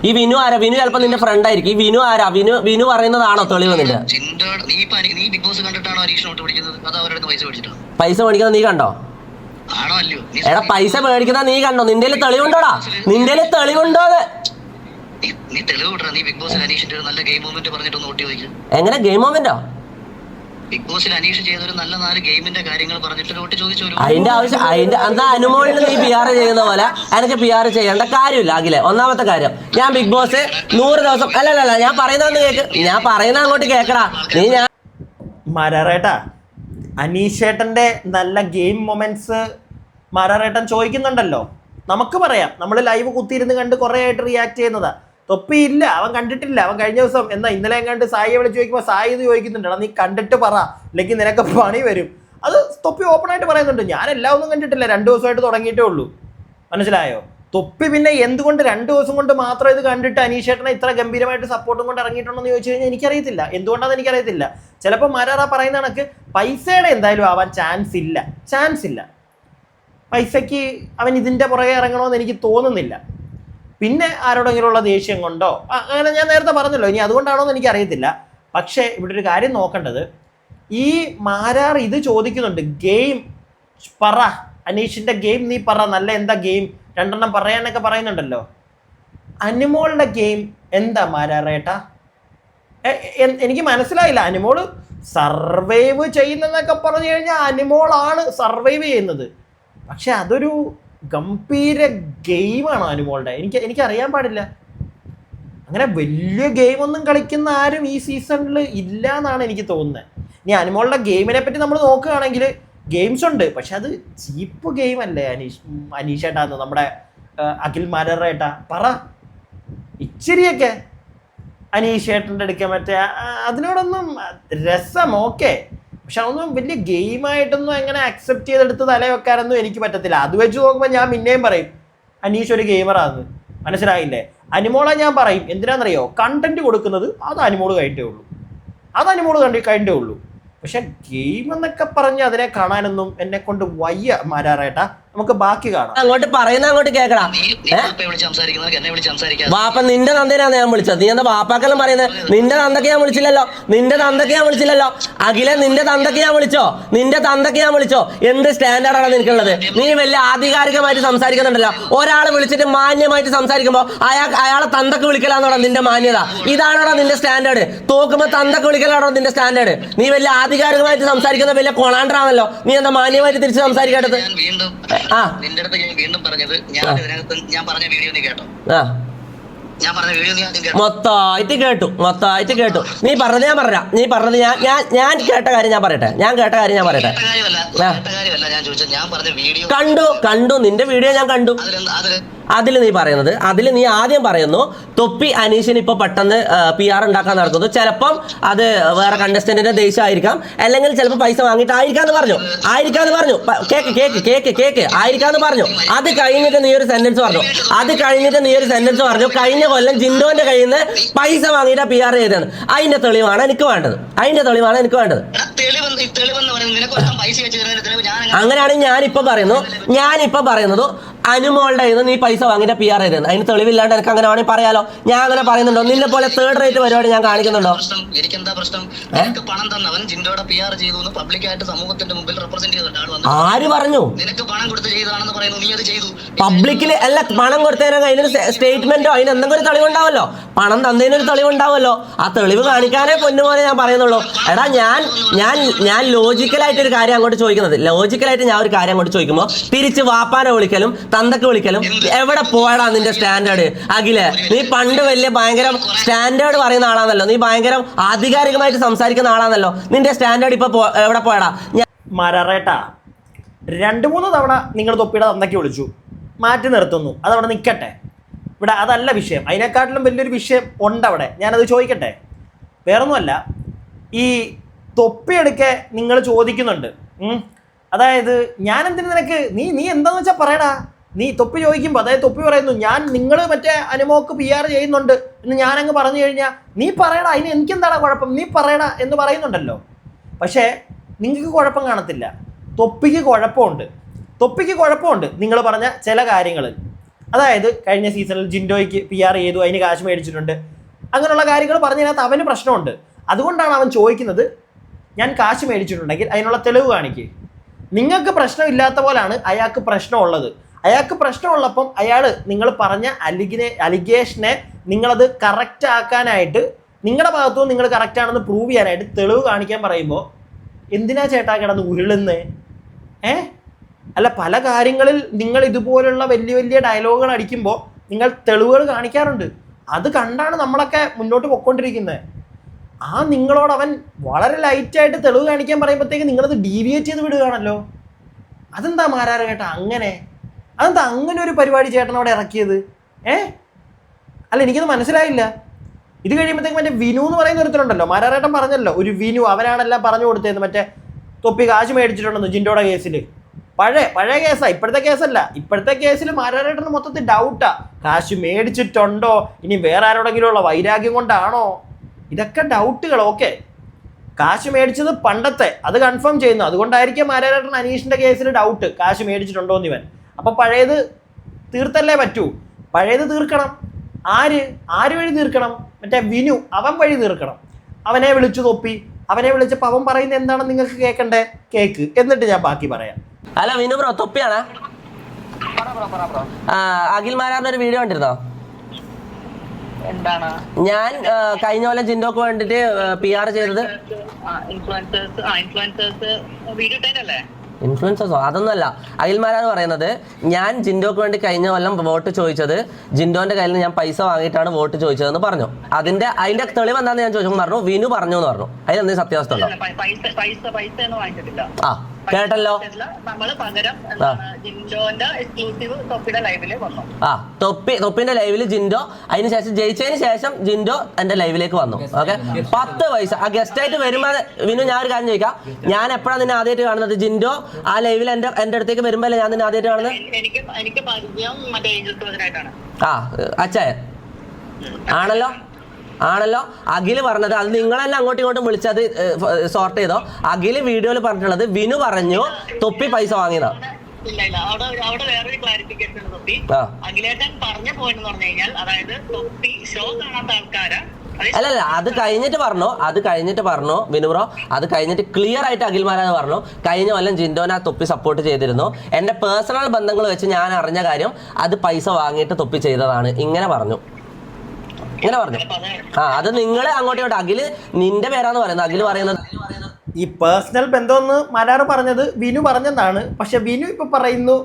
ഈ വിനു ആരാ? വിനു ചിലപ്പോ നിന്റെ ഫ്രണ്ട് ആയിരിക്കും. ഈ വിനു ആരാ? വിനു പറയുന്നതാണോ തെളിവ് നിന്റെ? പൈസ മേടിക്കുന്നത് നീ കണ്ടോ? എടാ പൈസ മേടിക്കുന്ന നീ കണ്ടോ? നിന്റെ തെളിവുണ്ടോടാ? നിന്റെ തെളിവുണ്ടോ? എങ്ങനെ ഗെയിം മൊമെന്റോ? ബിഗ് ബോസിൽ അനീഷ് ചെയ്തൊരു നല്ല 4 ഗെയിമിന്റെ കാര്യങ്ങൾ പറഞ്ഞിട്ട് വോട്ട് ചോദിച്ചു. അതിന്റെ ആവശ്യം എന്താ അനുമോളിൽ നീ PR ചെയ്യുന്ന പോലെ എനിക്ക് PR ചെയ്യേണ്ട കാര്യമില്ല. അഖിലെ, ഒന്നാമത്തെ കാര്യം, ഞാൻ ബിഗ് ബോസ് 100 ദിവസം അല്ലല്ല ഞാൻ പറയുന്നതെന്ന് കേക്ക്, ഞാൻ പറയുന്ന അങ്ങോട്ട് കേക്കടാ നീ. ഞാൻ മാരാറേട്ടാ, അനീഷേട്ടൻ്റെ നല്ല ഗെയിം മൊമെന്റ്സ് മാരാറേട്ടൻ ചോദിക്കുന്നുണ്ടല്ലോ. നമുക്ക് പറയാം, നമ്മൾ ലൈവ് കുത്തിയിരുന്ന് കണ്ട് കുറേ ആയിട്ട് റിയാക്ട് ചെയ്യുന്നതാ. തൊപ്പിയില്ല, അവൻ കണ്ടിട്ടില്ല. അവൻ കഴിഞ്ഞ ദിവസം ഇന്നലെ കണ്ട് സായിയെ വിളിച്ച് ചോദിക്കുമ്പോൾ സായി ഇത് ചോദിക്കുന്നുണ്ട്, നീ കണ്ടിട്ട് പറ, അല്ലെങ്കിൽ നിനക്ക് പണി വരും. അത് തൊപ്പി ഓപ്പണായിട്ട് പറയുന്നുണ്ട്. ഞാൻ എല്ലാം ഒന്നും കണ്ടിട്ടില്ല, 2 ദിവസമായിട്ട് തുടങ്ങിയിട്ടേ ഉള്ളൂ. മനസ്സിലായോ? തൊപ്പി പിന്നെ എന്തുകൊണ്ട് 2 ദിവസം കൊണ്ട് മാത്രം ഇത് കണ്ടിട്ട് അനീഷേട്ടനെ ഇത്ര ഗംഭീരമായിട്ട് സപ്പോർട്ടും കൊണ്ട് ഇറങ്ങിയിട്ടുണ്ടെന്ന് ചോദിച്ചു കഴിഞ്ഞാൽ എനിക്കറിയത്തില്ല. എന്തുകൊണ്ടാണെന്ന് എനിക്കറിയത്തില്ല. ചിലപ്പോൾ മാരാറ പറയുന്ന കണക്ക് പൈസയുടെ എന്തായാലും ആവാൻ ചാൻസ് ഇല്ല. പൈസയ്ക്ക് അവൻ ഇതിൻ്റെ പുറകെ ഇറങ്ങണമെന്ന് എനിക്ക് തോന്നുന്നില്ല. പിന്നെ ആരോടെങ്കിലുമുള്ള ദേഷ്യം കൊണ്ടോ അങ്ങനെ ഞാൻ നേരത്തെ പറഞ്ഞല്ലോ, ഇനി അതുകൊണ്ടാണോ എന്ന് എനിക്കറിയത്തില്ല. പക്ഷേ ഇവിടെ ഒരു കാര്യം നോക്കേണ്ടത്, ഈ മാരാർ ഇത് ചോദിക്കുന്നുണ്ട്, ഗെയിം പറ അനീഷിൻ്റെ ഗെയിം നീ പറ, നല്ല എന്താ ഗെയിം 2 എണ്ണം പറയാനൊക്കെ പറയുന്നുണ്ടല്ലോ. അനിമോളുടെ ഗെയിം എന്താ മാരാറേട്ടാ? എനിക്ക് മനസ്സിലായില്ല. അനിമോള് സർവൈവ് ചെയ്യുന്നതെന്നൊക്കെ പറഞ്ഞു കഴിഞ്ഞാൽ അനിമോളാണ് സർവൈവ് ചെയ്യുന്നത്. പക്ഷെ അതൊരു ഗംഭീര ഗെയിമാണ് അനിമോളുടെ. എനിക്കറിയാൻ പാടില്ല. അങ്ങനെ വലിയ ഗെയിമൊന്നും കളിക്കുന്ന ആരും ഈ സീസണിൽ ഇല്ല എന്നാണ് എനിക്ക് തോന്നുന്നത്. ഇനി അനിമോളുടെ ഗെയിമിനെ പറ്റി നമ്മൾ നോക്കുകയാണെങ്കിൽ ഗെയിംസ് ഉണ്ട്, പക്ഷെ അത് ചീപ്പ് ഗെയിം അല്ലേ അനീഷേട്ടാന്ന് നമ്മുടെ അഖിൽ മാരാറേട്ടാ പറ. ഇച്ചിരിയൊക്കെ അനീഷേട്ടൻ്റെ അടുക്കാൻ മറ്റേ അതിനോടൊന്നും രസം ഓക്കെ, പക്ഷെ അതൊന്നും വലിയ ഗെയിമായിട്ടൊന്നും എങ്ങനെ അക്സെപ്റ്റ് ചെയ്തെടുത്ത് തലവെക്കാനൊന്നും എനിക്ക് പറ്റത്തില്ല. അത് വെച്ച് നോക്കുമ്പോൾ ഞാൻ പിന്നെയും പറയും അനീഷ് ഒരു ഗെയിമറാന്ന്. മനസ്സിലായില്ലേ? അനിമോളെ ഞാൻ പറയും, എന്തിനാണെന്നറിയോ? കണ്ടന്റ് കൊടുക്കുന്നത് അത് അനിമോള് കഴിഞ്ഞേ ഉള്ളൂ. പക്ഷെ ഗെയിം എന്നൊക്കെ പറഞ്ഞ് അതിനെ കാണാനൊന്നും എന്നെ കൊണ്ട് വയ്യ മാരാറേട്ടാ. നമുക്ക് ബാക്കി കാണാം. അങ്ങോട്ട് പറയുന്ന അങ്ങോട്ട് കേൾക്കടാ. വാപ്പ നിന്റെ തന്തേനാണ് ഞാൻ വിളിച്ചത്. നീ എന്താ വാപ്പാക്കെല്ലാം പറയുന്നത്? നിന്റെ തന്തക്ക് ഞാൻ വിളിച്ചില്ലല്ലോ. അഖിലെ, നിന്റെ തന്തക്ക് ഞാൻ വിളിച്ചോ? എന്ത് സ്റ്റാൻഡേർഡാണ് നിനക്കുള്ളത്? നീ വലിയ ആധികാരികമായിട്ട് സംസാരിക്കുന്നുണ്ടല്ലോ. ഒരാളെ വിളിച്ചിട്ട് മാന്യമായിട്ട് സംസാരിക്കുമ്പോൾ അയാളെ തന്തക്ക് വിളിക്കലാന്നോടാ നിന്റെ മാന്യത? ഇതാണോടാ നിന്റെ സ്റ്റാൻഡേർഡ്? തോക്കുമ്പോ തന്തക്ക് വിളിക്കലാണോ നിന്റെ സ്റ്റാൻഡേർഡ്? നീ വലിയ ആധികാരികമായിട്ട് സംസാരിക്കുന്ന വലിയ കൊളാണ്ടറാണല്ലോ. നീ എന്താ മാന്യമായിട്ട് തിരിച്ച് സംസാരിക്കേണ്ടത്? നിന്റെ അടുത്ത് ഞാൻ വീണ്ടും പറഞ്ഞത്, ഞാൻ പറഞ്ഞ വീഡിയോ നീ കേട്ടോ? മൊത്തമായിട്ട് കേട്ടു. നീ പറഞ്ഞത് ഞാൻ കേട്ട കാര്യം ഞാൻ പറയട്ടെ. കണ്ടു നിന്റെ വീഡിയോ ഞാൻ കണ്ടു. അതിൽ നീ ആദ്യം പറയുന്നു തൊപ്പി അനീഷിന് ഇപ്പൊ പെട്ടെന്ന് PR ഉണ്ടാക്കാൻ നടക്കുന്നു. ചിലപ്പം അത് വേറെ കണ്ടസ്റ്റന്റിന്റെ ദേഷ്യമായിരിക്കാം, അല്ലെങ്കിൽ ചിലപ്പോൾ പൈസ വാങ്ങിയിട്ട് ആയിരിക്കാന്ന് പറഞ്ഞു. കേക്ക് ആയിരിക്കാന്ന് പറഞ്ഞു. അത് കഴിഞ്ഞിട്ട് നീ ഒരു സെന്റൻസ് പറഞ്ഞു, കഴിഞ്ഞ കൊല്ലം ജിൻഡോന്റെ കയ്യിൽ നിന്ന് പൈസ വാങ്ങിയിട്ട് PR ചെയ്തത്. അതിന്റെ തെളിവാണ് എനിക്ക് വേണ്ടത്. അങ്ങനെയാണെങ്കിൽ ഞാനിപ്പോ പറയുന്നു അനുമോളുടെ ഇത് നീ പൈസ വാങ്ങിയിട്ട് PR ചെയ്തത്, അതിന് തെളിവില്ലാണ്ട് എനിക്ക് അങ്ങനെ വേണമെങ്കിൽ പറയാലോ. ഞാൻ അങ്ങനെ പറയുന്നുണ്ടോ? നിന്നെ പോലെ തേർഡ് റേറ്റ് പരിപാടി ഞാൻ കാണിക്കുന്നുണ്ടോ? എനിക്കെന്താ പ്രശ്നം? നിനക്ക് പണം തന്നവൻ ജിൻഡോയുടെ PR ചെയ്തു പബ്ലിക്കായിട്ട് സമൂഹത്തിന്റെ മുമ്പിൽ റെപ്രസെന്റ് ചെയ്തിട്ടുണ്ട്. ആര് പറഞ്ഞു? നിനക്ക് പണം കൊടുത്ത് ചെയ്താണെന്ന് പറയുന്നു, നീ അത് ചെയ്തു. പബ്ലിക്കില് അല്ല, പണം കൊടുത്തതിനൊക്കെ അതിനൊരു സ്റ്റേറ്റ്മെന്റോ അതിന് എന്തെങ്കിലും ഒരു തെളിവുണ്ടാവല്ലോ. പണം തന്നതിനൊരു തെളിവുണ്ടാവല്ലോ. ആ തെളിവ് കാണിക്കാനേ പൊന്നുപോലെ ഞാൻ പറയുന്നുള്ളൂ. എടാ ഞാൻ ലോജിക്കലായിട്ടൊരു കാര്യം അങ്ങോട്ട് ചോദിക്കുന്നത്, ലോജിക്കലായിട്ട് ഞാൻ ഒരു കാര്യം അങ്ങോട്ട് ചോദിക്കുമ്പോൾ തിരിച്ച് വാപ്പാനെ വിളിക്കലും തന്തക്ക് വിളിക്കലും എവിടെ പോയടാ നിന്റെ സ്റ്റാൻഡേർഡ്? അഖിലെ, നീ പണ്ട് വലിയ ഭയങ്കര സ്റ്റാൻഡേർഡ് പറയുന്ന ആളാണല്ലോ, നീ ഭയങ്കര ആധികാരികമായിട്ട് സംസാരിക്കുന്ന ആളാണല്ലോ. നിന്റെ സ്റ്റാൻഡേർഡ് ഇപ്പൊ എവിടെ പോയടാ? മരറേട്ടാ, 2-3 തവണ നിങ്ങൾ തൊപ്പിയുടെ തന്തയ്ക്ക് വിളിച്ചു, മാറ്റി നിർത്തുന്നു, അതവിടെ നിൽക്കട്ടെ. ഇവിടെ അതല്ല വിഷയം, അതിനെക്കാട്ടിലും വലിയൊരു വിഷയം ഉണ്ട് അവിടെ. ഞാനത് ചോദിക്കട്ടെ. വേറൊന്നുമല്ല, ഈ തൊപ്പിയെടുക്കെ നിങ്ങൾ ചോദിക്കുന്നുണ്ട്. അതായത് ഞാൻ എന്തിനു നിനക്ക് നീ എന്താന്ന് വെച്ചാൽ പറയടാ. നീ തൊപ്പി ചോദിക്കുമ്പോൾ, അതായത് തൊപ്പി പറയുന്നു നിങ്ങൾ മറ്റേ അനുമോക്ക് PR ചെയ്യുന്നുണ്ട് എന്ന് ഞാനങ്ങ് പറഞ്ഞു കഴിഞ്ഞാൽ നീ പറയടാ, അതിന് എനിക്കെന്താടാ കുഴപ്പം, നീ പറയടാ എന്ന് പറയുന്നുണ്ടല്ലോ. പക്ഷേ നിങ്ങൾക്ക് കുഴപ്പം കാണത്തില്ല, തൊപ്പിക്ക് കുഴപ്പമുണ്ട്. നിങ്ങൾ പറഞ്ഞ ചില കാര്യങ്ങൾ, അതായത് കഴിഞ്ഞ സീസണിൽ ജിൻഡോയ്ക്ക് PR ചെയ്തു, അതിന് കാശ് മേടിച്ചിട്ടുണ്ട്, അങ്ങനെയുള്ള കാര്യങ്ങൾ പറഞ്ഞതിനകത്ത് അവന് പ്രശ്നമുണ്ട്. അതുകൊണ്ടാണ് അവൻ ചോദിക്കുന്നത്, ഞാൻ കാശ് മേടിച്ചിട്ടുണ്ടെങ്കിൽ അതിനുള്ള തെളിവ് കാണിക്കുക. നിങ്ങൾക്ക് പ്രശ്നമില്ലാത്ത പോലാണ് അയാൾക്ക് പ്രശ്നമുള്ളത്. അയാൾക്ക് പ്രശ്നമുള്ളപ്പം നിങ്ങൾ പറഞ്ഞ അലിഗേഷനെ നിങ്ങളത് കറക്റ്റ് ആക്കാനായിട്ട്, നിങ്ങളുടെ ഭാഗത്തുനിന്ന് നിങ്ങൾ കറക്റ്റാണെന്ന് പ്രൂവ് ചെയ്യാനായിട്ട് തെളിവ് കാണിക്കാൻ പറയുമ്പോൾ എന്തിനാ ചേട്ടാ കിടന്ന് ഉരുളുന്നേ? അല്ല, പല കാര്യങ്ങളിൽ നിങ്ങൾ ഇതുപോലുള്ള വലിയ വലിയ ഡയലോഗുകൾ അടിക്കുമ്പോൾ നിങ്ങൾ തെളിവുകൾ കാണിക്കാറുണ്ട്. അത് കണ്ടാണ് നമ്മളൊക്കെ മുന്നോട്ട് പൊയ്ക്കൊണ്ടിരിക്കുന്നത്. നിങ്ങളോട് അവൻ വളരെ ലൈറ്റായിട്ട് തെളിവ് കാണിക്കാൻ പറയുമ്പോഴത്തേക്ക് നിങ്ങളത് ഡീവിയേറ്റ് ചെയ്ത് വിടുകയാണല്ലോ. അതെന്താ മാരാറ് കേട്ടാ അങ്ങനെ? അതെന്താ അങ്ങനെ ഒരു പരിപാടി ചേട്ടനോടെ ഇറക്കിയത്? അല്ല, എനിക്കത് മനസ്സിലായില്ല. ഇത് കഴിയുമ്പോഴത്തേക്ക് മറ്റേ വിനു എന്ന് പറയുന്ന ഒരുത്തരുണ്ടല്ലോ, മാരാറേട്ടൻ പറഞ്ഞല്ലോ, ഒരു വിനു, അവനാണെല്ലാം പറഞ്ഞു കൊടുത്തത് മറ്റേ തൊപ്പി കാശ് മേടിച്ചിട്ടുണ്ടെന്ന് ജിൻഡോയുടെ കേസിൽ. പഴയ കേസാണ്, ഇപ്പോഴത്തെ കേസല്ല. ഇപ്പോഴത്തെ കേസിൽ മാരാറേട്ടന് മൊത്തത്തിൽ ഡൗട്ടാ, കാശ് മേടിച്ചിട്ടുണ്ടോ, ഇനി വേറെ ആരോടെങ്കിലും ഉള്ള വൈരാഗ്യം കൊണ്ടാണോ, ഇതൊക്കെ ഡൗട്ടുകൾ. ഓക്കെ, കാശ് മേടിച്ചത് പണ്ടത്തെ, അത് കൺഫേം ചെയ്യുന്നു. അതുകൊണ്ടായിരിക്കും മാരാരേട്ടൻ അനീഷിന്റെ കേസിൽ ഡൗട്ട്, കാശ് മേടിച്ചിട്ടുണ്ടോ എന്ന് ഇവൻ. അപ്പൊ പഴയത് തീർത്തല്ലേ പറ്റൂ. പഴയത് തീർക്കണം. ആര് വഴി തീർക്കണം? മറ്റേ വിനു, അവൻ വഴി തീർക്കണം. അവനെ വിളിച്ചു തൊപ്പി, അവനെ വിളിച്ചപ്പോൾ അവൻ പറയുന്നത് എന്താണെന്ന് നിങ്ങൾക്ക് കേൾക്കണ്ടേ? കേക്ക്, എന്നിട്ട് ഞാൻ ബാക്കി പറയാം. അല്ല വിനു ബ്രോ, തൊപ്പിയാണ്. അഖിൽ മാരാറിന്റെ ഒരു വീഡിയോ കണ്ടിരുന്നോ? എന്താണ് ഞാൻ കഴിഞ്ഞ പോലെ ജിൻഡോക്ക് വേണ്ടിട്ട് PR ചെയ്തത്? ഇൻഫ്ലുവൻസേഴ്സോ? അതൊന്നുമല്ല. അഖിൽമാരാണ് പറയുന്നത്, ഞാൻ ജിൻഡോക്ക് വേണ്ടി കഴിഞ്ഞ കൊല്ലം വോട്ട് ചോദിച്ചത് ജിൻഡോന്റെ കയ്യിൽ നിന്ന് ഞാൻ പൈസ വാങ്ങിയിട്ടാണ് വോട്ട് ചോദിച്ചതെന്ന് പറഞ്ഞു. അതിന്റെ തെളിവ് എന്താണെന്ന് ഞാൻ ചോദിച്ചു പറഞ്ഞു, വിനു പറഞ്ഞു എന്ന് പറഞ്ഞു. അതിലെന്തെങ്കിലും സത്യാവസ്ഥ ഉണ്ടോ? ആ, കേട്ടല്ലോ. തൊപ്പിന്റെ ലൈവില് ജിൻഡോ, അതിനുശേഷം ജയിച്ചതിന് ശേഷം ജിൻഡോ എന്റെ ലൈവിലേക്ക് വന്നു. ഓക്കെ, 10 പൈസ ആ ഗസ്റ്റ് ആയിട്ട് വരുമ്പോ വിനു, ഞാൻ ഒരു കാര്യം ചോദിക്കാം, ഞാൻ എപ്പോഴാണ് നിന്നെ ആദ്യമായിട്ട് കാണുന്നത്? ജിൻഡോ ആ ലൈവിൽ എന്റെ അടുത്തേക്ക് വരുമ്പോഴല്ലേ ഞാൻ നിന്നെ ആദ്യമായിട്ട് കാണുന്നത്? അച്ഛാ ആണല്ലോ. അഖില് പറഞ്ഞത്, അത് നിങ്ങളെല്ലാം അങ്ങോട്ടും ഇങ്ങോട്ടും വിളിച്ചത് സോർട്ട് ചെയ്തോ? അഖില് വീഡിയോയിൽ പറഞ്ഞിട്ടുള്ളത് വിനു പറഞ്ഞു തൊപ്പി പൈസ വാങ്ങിയതാ. അവിടെ വേറൊരു ക്ലാരിഫിക്കേഷൻ ഉണ്ട് തൊപ്പി. അഖിലേട്ടൻ പറഞ്ഞ പോയിന്റ് എന്ന് പറഞ്ഞു കഴിഞ്ഞാൽ, അതായത് തൊപ്പി ഷോ കാണാത്ത ആൾക്കാരെ അല്ലല്ല, അത് കഴിഞ്ഞിട്ട് പറഞ്ഞു വിനു ബ്രോ. അത് കഴിഞ്ഞിട്ട് ക്ലിയർ ആയിട്ട് അഖിൽമാരാന്ന് പറഞ്ഞു, കഴിഞ്ഞ കൊല്ലം ജിൻഡോനെ ആ തൊപ്പി സപ്പോർട്ട് ചെയ്തിരുന്നു, എന്റെ പേഴ്സണൽ ബന്ധങ്ങൾ വെച്ച് ഞാൻ അറിഞ്ഞ കാര്യം, അത് പൈസ വാങ്ങിയിട്ട് തൊപ്പി ചെയ്തതാണ്. ഇങ്ങനെ പറഞ്ഞു. അത് നിങ്ങള് അങ്ങോട്ടും ഇങ്ങോട്ട്, അഖില് നിന്റെ പേരാന്ന് പറയുന്നത്, അഖില് പറയുന്നത് ഈ പേഴ്സണൽ ബന്ധമെന്ന് മരാറ് പറഞ്ഞത് വിനു പറഞ്ഞതാണ്. പക്ഷെ വിനു ഇപ്പൊ പറയുന്നു,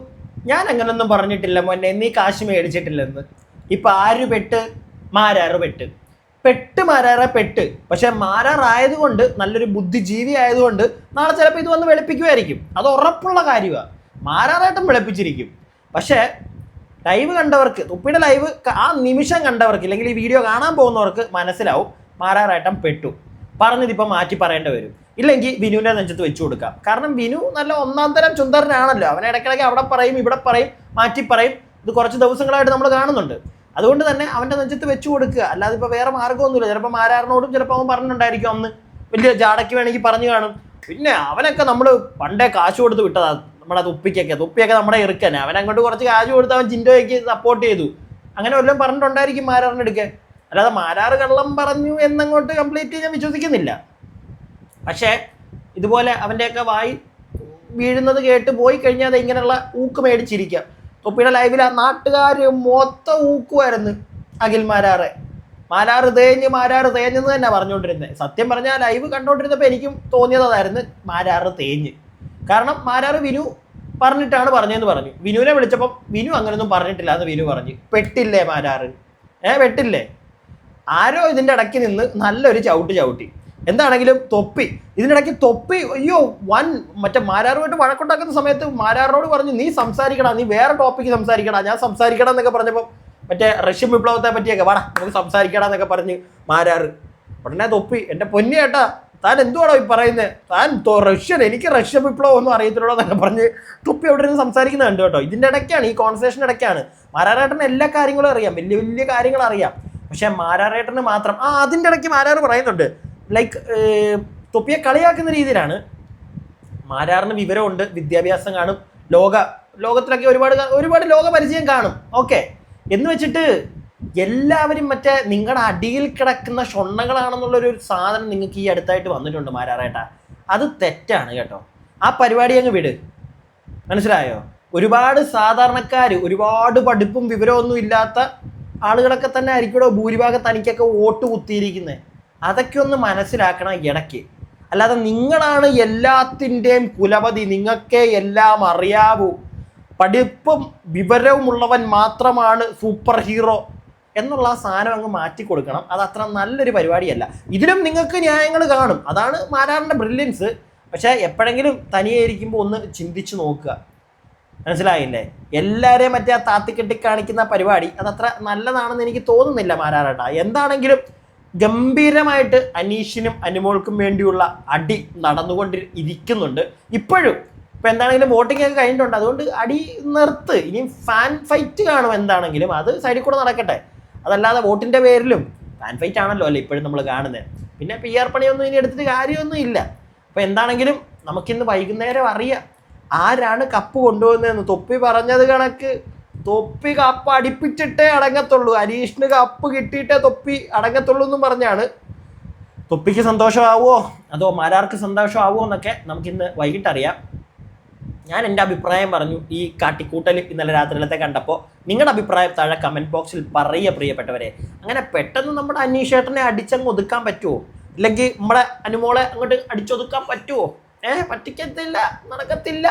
ഞാൻ അങ്ങനൊന്നും പറഞ്ഞിട്ടില്ല മോനെ, നീ കാശ് മേടിച്ചിട്ടില്ലെന്ന്. ഇപ്പൊ ആര് പെട്ട്? മാരാറ് പെട്ട്. പക്ഷെ മാരാറായതുകൊണ്ട്, നല്ലൊരു ബുദ്ധിജീവി ആയതുകൊണ്ട് നാളെ ചിലപ്പോൾ ഇത് വന്ന് വെളുപ്പിക്കുമായിരിക്കും. അത് ഉറപ്പുള്ള കാര്യമാണ്. മാരാറായിട്ടും വെളുപ്പിച്ചിരിക്കും. പക്ഷേ ലൈവ് കണ്ടവർക്ക്, തൊപ്പിയുടെ ലൈവ് ആ നിമിഷം കണ്ടവർക്ക്, ഇല്ലെങ്കിൽ ഈ വീഡിയോ കാണാൻ പോകുന്നവർക്ക് മനസ്സിലാവും മാരാറായിട്ടും പെട്ടു. പറഞ്ഞതിപ്പോൾ മാറ്റി പറയേണ്ടി വരും. ഇല്ലെങ്കിൽ വിനുവിൻ്റെ നെഞ്ചത്ത് വെച്ചു കൊടുക്കാം. കാരണം വിനു നല്ല ഒന്നാം തരം ചുന്തരനാണല്ലോ. അവൻ ഇടയ്ക്കിടയ്ക്ക് അവിടെ പറയും, ഇവിടെ പറയും, മാറ്റി പറയും. ഇത് കുറച്ച് ദിവസങ്ങളായിട്ട് നമ്മൾ കാണുന്നുണ്ട്. അതുകൊണ്ട് തന്നെ അവൻ്റെ നെഞ്ചത്ത് വെച്ചു കൊടുക്കുക. അല്ലാതെ ഇപ്പോൾ വേറെ മാർഗ്ഗമൊന്നുമില്ല. ചിലപ്പോൾ മാരാറിനോടും ചിലപ്പോൾ അവൻ പറഞ്ഞിട്ടുണ്ടായിരിക്കും, അന്ന് വലിയ ജാടയ്ക്ക് വേണമെങ്കിൽ പറഞ്ഞു കാണും. പിന്നെ അവനൊക്കെ നമ്മൾ പണ്ടേ കാശ് കൊടുത്ത് വിട്ടതാ, നമ്മുടെ തൊപ്പിയൊക്കെ നമ്മുടെ ഇറുക്കന്നെ, അവൻ അങ്ങോട്ട് കുറച്ച് കാശ് കൊടുത്ത് അവൻ ജിൻഡോയ്ക്ക് സപ്പോർട്ട് ചെയ്തു, അങ്ങനെ വല്ലതും പറഞ്ഞിട്ടുണ്ടായിരിക്കും മാരാറിൻ്റെ അടുക്കെ. അല്ലാതെ മാരാറ് കള്ളം പറഞ്ഞു എന്നങ്ങോട്ട് കംപ്ലീറ്റ് ഞാൻ വിശ്വസിക്കുന്നില്ല. പക്ഷേ ഇതുപോലെ അവൻ്റെയൊക്കെ വായി വീഴുന്നത് കേട്ട് പോയി കഴിഞ്ഞാൽ അത് ഇങ്ങനെയുള്ള ഊക്ക് മേടിച്ചിരിക്കാം. തൊപ്പിയുടെ ലൈവിൽ ആ നാട്ടുകാർ മൊത്തം ഊക്കുമായിരുന്നു അഖിൽ മാരാറ് തേഞ്ഞെന്ന് തന്നെ പറഞ്ഞുകൊണ്ടിരുന്നത്. സത്യം പറഞ്ഞാൽ ലൈവ് കണ്ടുകൊണ്ടിരുന്നപ്പോൾ എനിക്കും തോന്നിയതായിരുന്നു മാരാറ് തേഞ്ഞ്. കാരണം മാരാറ് വിനു പറഞ്ഞിട്ടാണ് പറഞ്ഞതെന്ന് പറഞ്ഞു. വിനുവിനെ വിളിച്ചപ്പം വിനു അങ്ങനെയൊന്നും പറഞ്ഞിട്ടില്ല എന്ന് വിനു പറഞ്ഞു. പെട്ടില്ലേ മാരാറ്? പെട്ടില്ലേ? ആരോ ഇതിൻ്റെ ഇടയ്ക്ക് നിന്ന് നല്ലൊരു ചവിട്ടി. എന്താണെങ്കിലും ഇതിൻ്റെ ഇടയ്ക്ക് അയ്യോ മറ്റേ മാരാറുമായിട്ട് വഴക്കുണ്ടാക്കുന്ന സമയത്ത് മാരാറിനോട് പറഞ്ഞു, നീ സംസാരിക്കടാ, നീ വേറെ ടോപ്പിക്ക് സംസാരിക്കടാ, ഞാൻ സംസാരിക്കടാ എന്നൊക്കെ പറഞ്ഞപ്പോൾ മറ്റേ റഷ്യൻ വിപ്ലവത്തെ പറ്റിയൊക്കെ വാടാ നമുക്ക് സംസാരിക്കടാ എന്നൊക്കെ പറഞ്ഞ് മാരാറ്. ഉടനെ എൻ്റെ പൊന്നി ഏട്ടാ താൻ എന്തുവാണോ ഈ പറയുന്നത്, എനിക്ക് റഷ്യൻ വിപ്ലവം ഒന്നും അറിയത്തില്ലോ എന്നൊക്കെ പറഞ്ഞ് അവിടെ നിന്ന് സംസാരിക്കുന്നത് കണ്ടു കേട്ടോ. ഇതിൻ്റെ ഇടയ്ക്കാണ്, ഈ കോൺവെർസേഷൻ ഇടയ്ക്കാണ്. മാരാറേട്ടന് എല്ലാ കാര്യങ്ങളും അറിയാം, വലിയ വലിയ കാര്യങ്ങൾ അറിയാം. പക്ഷെ മാരാറേട്ടന് മാത്രം അതിൻ്റെ ഇടയ്ക്ക് മാരാറ് പറയുന്നുണ്ട്, ലൈക്ക് തൊപ്പിയെ കളിയാക്കുന്ന രീതിയിലാണ്. മാരാറിന് വിവരമുണ്ട്, വിദ്യാഭ്യാസം കാണും, ലോകത്തിലൊക്കെ ഒരുപാട് ലോക പരിചയം കാണും, ഓക്കെ എന്ന് വെച്ചിട്ട് എല്ലാവരും മറ്റേ നിങ്ങളുടെ അടിയിൽ കിടക്കുന്ന ഷൊണ്ണകളാണെന്നുള്ളൊരു സാധനം നിങ്ങൾക്ക് ഈ അടുത്തായിട്ട് വന്നിട്ടുണ്ട് മാരാറേട്ടാ. അത് തെറ്റാണ് കേട്ടോ. ആ പരിപാടി അങ്ങ് വിട്, മനസ്സിലായോ? ഒരുപാട് സാധാരണക്കാർ, ഒരുപാട് പഠിപ്പും വിവരമൊന്നും ഇല്ലാത്ത ആളുകളൊക്കെ തന്നെ ആയിരിക്കുമോ ഭൂരിഭാഗം തനിക്കൊക്കെ വോട്ട് കുത്തിയിരിക്കുന്നത്. അതൊക്കെ ഒന്ന് മനസ്സിലാക്കണം ഇടയ്ക്ക്. അല്ലാതെ നിങ്ങളാണ് എല്ലാത്തിൻ്റെയും കുലപതി, നിങ്ങൾക്കേ എല്ലാം അറിയാവൂ, പഠിപ്പും വിവരവുമുള്ളവൻ മാത്രമാണ് സൂപ്പർ ഹീറോ എന്നുള്ള ആ സാധനം അങ്ങ് മാറ്റി കൊടുക്കണം. അത് അത്ര നല്ലൊരു പരിപാടിയല്ല. ഇതിലും നിങ്ങൾക്ക് ന്യായങ്ങൾ കാണും, അതാണ് മാരാറിൻ്റെ ബ്രില്യൻസ്. പക്ഷേ എപ്പോഴെങ്കിലും തനിയെ ഇരിക്കുമ്പോൾ ഒന്ന് ചിന്തിച്ച് നോക്കുക, മനസ്സിലായില്ലേ? എല്ലാവരെയും മറ്റേ ആ താത്തിക്കെട്ടി കാണിക്കുന്ന പരിപാടി അതത്ര നല്ലതാണെന്ന് എനിക്ക് തോന്നുന്നില്ല മാരാറേട്ടാ. എന്താണെങ്കിലും ഗംഭീരമായിട്ട് അനീഷിനും അനുമോൾക്കും വേണ്ടിയുള്ള അടി നടന്നുകൊണ്ടിരിക്കുന്നുണ്ട് ഇപ്പോഴും. ഇപ്പം എന്താണെങ്കിലും വോട്ടിംഗ് ഒക്കെ കഴിഞ്ഞിട്ടുണ്ട്, അതുകൊണ്ട് അടി നിർത്ത്. ഇനി ഫാൻ ഫൈറ്റ് കാണും, എന്താണെങ്കിലും അത് സൈഡിൽ കൂടെ നടക്കട്ടെ. അതല്ലാതെ വോട്ടിൻ്റെ പേരിലും ഫാൻ ഫൈറ്റ് ആണല്ലോ അല്ലേ ഇപ്പോഴും നമ്മൾ കാണുന്നത്. പിന്നെ PR പണിയൊന്നും ഇനി എടുത്തിട്ട് കാര്യമൊന്നും ഇല്ല. അപ്പോൾ എന്താണെങ്കിലും നമുക്കിന്ന് വൈകുന്നേരം അറിയാം ആരാണ് കപ്പ് കൊണ്ടുപോകുന്നതെന്ന്. തൊപ്പി പറഞ്ഞത് കണക്ക് തൊപ്പി കപ്പ് അടിപ്പിച്ചിട്ടേ അടങ്ങത്തുള്ളൂ, അനീഷിന് കപ്പ് കിട്ടിയിട്ടേ തൊപ്പി അടങ്ങത്തുള്ളൂ എന്നും പറഞ്ഞാണ്. തൊപ്പിക്ക് സന്തോഷമാവുമോ അതോ മാരാർക്ക് സന്തോഷമാവുമോ എന്നൊക്കെ നമുക്കിന്ന് വൈകിട്ടറിയാം. ഞാൻ എൻ്റെ അഭിപ്രായം പറഞ്ഞു ഈ കാട്ടിക്കൂട്ടൽ ഇന്നലെ രാത്രിയിലത്തെ കണ്ടപ്പോൾ. നിങ്ങളുടെ അഭിപ്രായം താഴെ കമൻറ്റ് ബോക്സിൽ പറയുക പ്രിയപ്പെട്ടവരെ. അങ്ങനെ പെട്ടെന്ന് നമ്മുടെ അനീഷേട്ടനെ അടിച്ചങ്ങ് ഒതുക്കാൻ പറ്റുമോ? ഇല്ലെങ്കിൽ നമ്മുടെ അനുമോളെ അങ്ങോട്ട് അടിച്ചൊതുക്കാൻ പറ്റുമോ? പറ്റിക്കത്തില്ല, നടക്കത്തില്ല.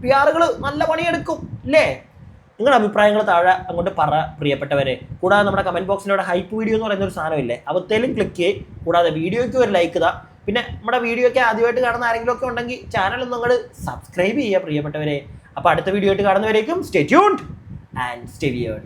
PR നല്ല പണിയെടുക്കും അല്ലേ? നിങ്ങളുടെ അഭിപ്രായങ്ങൾ താഴെ അങ്ങോട്ട് പറ പ്രിയപ്പെട്ടവരെ. കൂടാതെ നമ്മുടെ കമൻറ്റ് ബോക്സിലൂടെ ഹൈപ്പ് വീഡിയോ എന്ന് പറയുന്ന ഒരു സാധനമില്ലേ, അവത്തേലും ക്ലിക്ക് ചെയ്യ്. കൂടാതെ വീഡിയോയ്ക്ക് ഒരു ലൈക്ക് ഇതാ. പിന്നെ നമ്മുടെ വീഡിയോ ഒക്കെ ആദ്യമായിട്ട് കാണുന്ന ആരെങ്കിലും ഒക്കെ ഉണ്ടെങ്കിൽ ചാനൽ നിങ്ങൾ സബ്സ്ക്രൈബ് ചെയ്യുക പ്രിയപ്പെട്ടവരെ. അപ്പോൾ അടുത്ത വീഡിയോ ആയിട്ട് കാണുന്നവരേക്കും stay tuned and stay weird.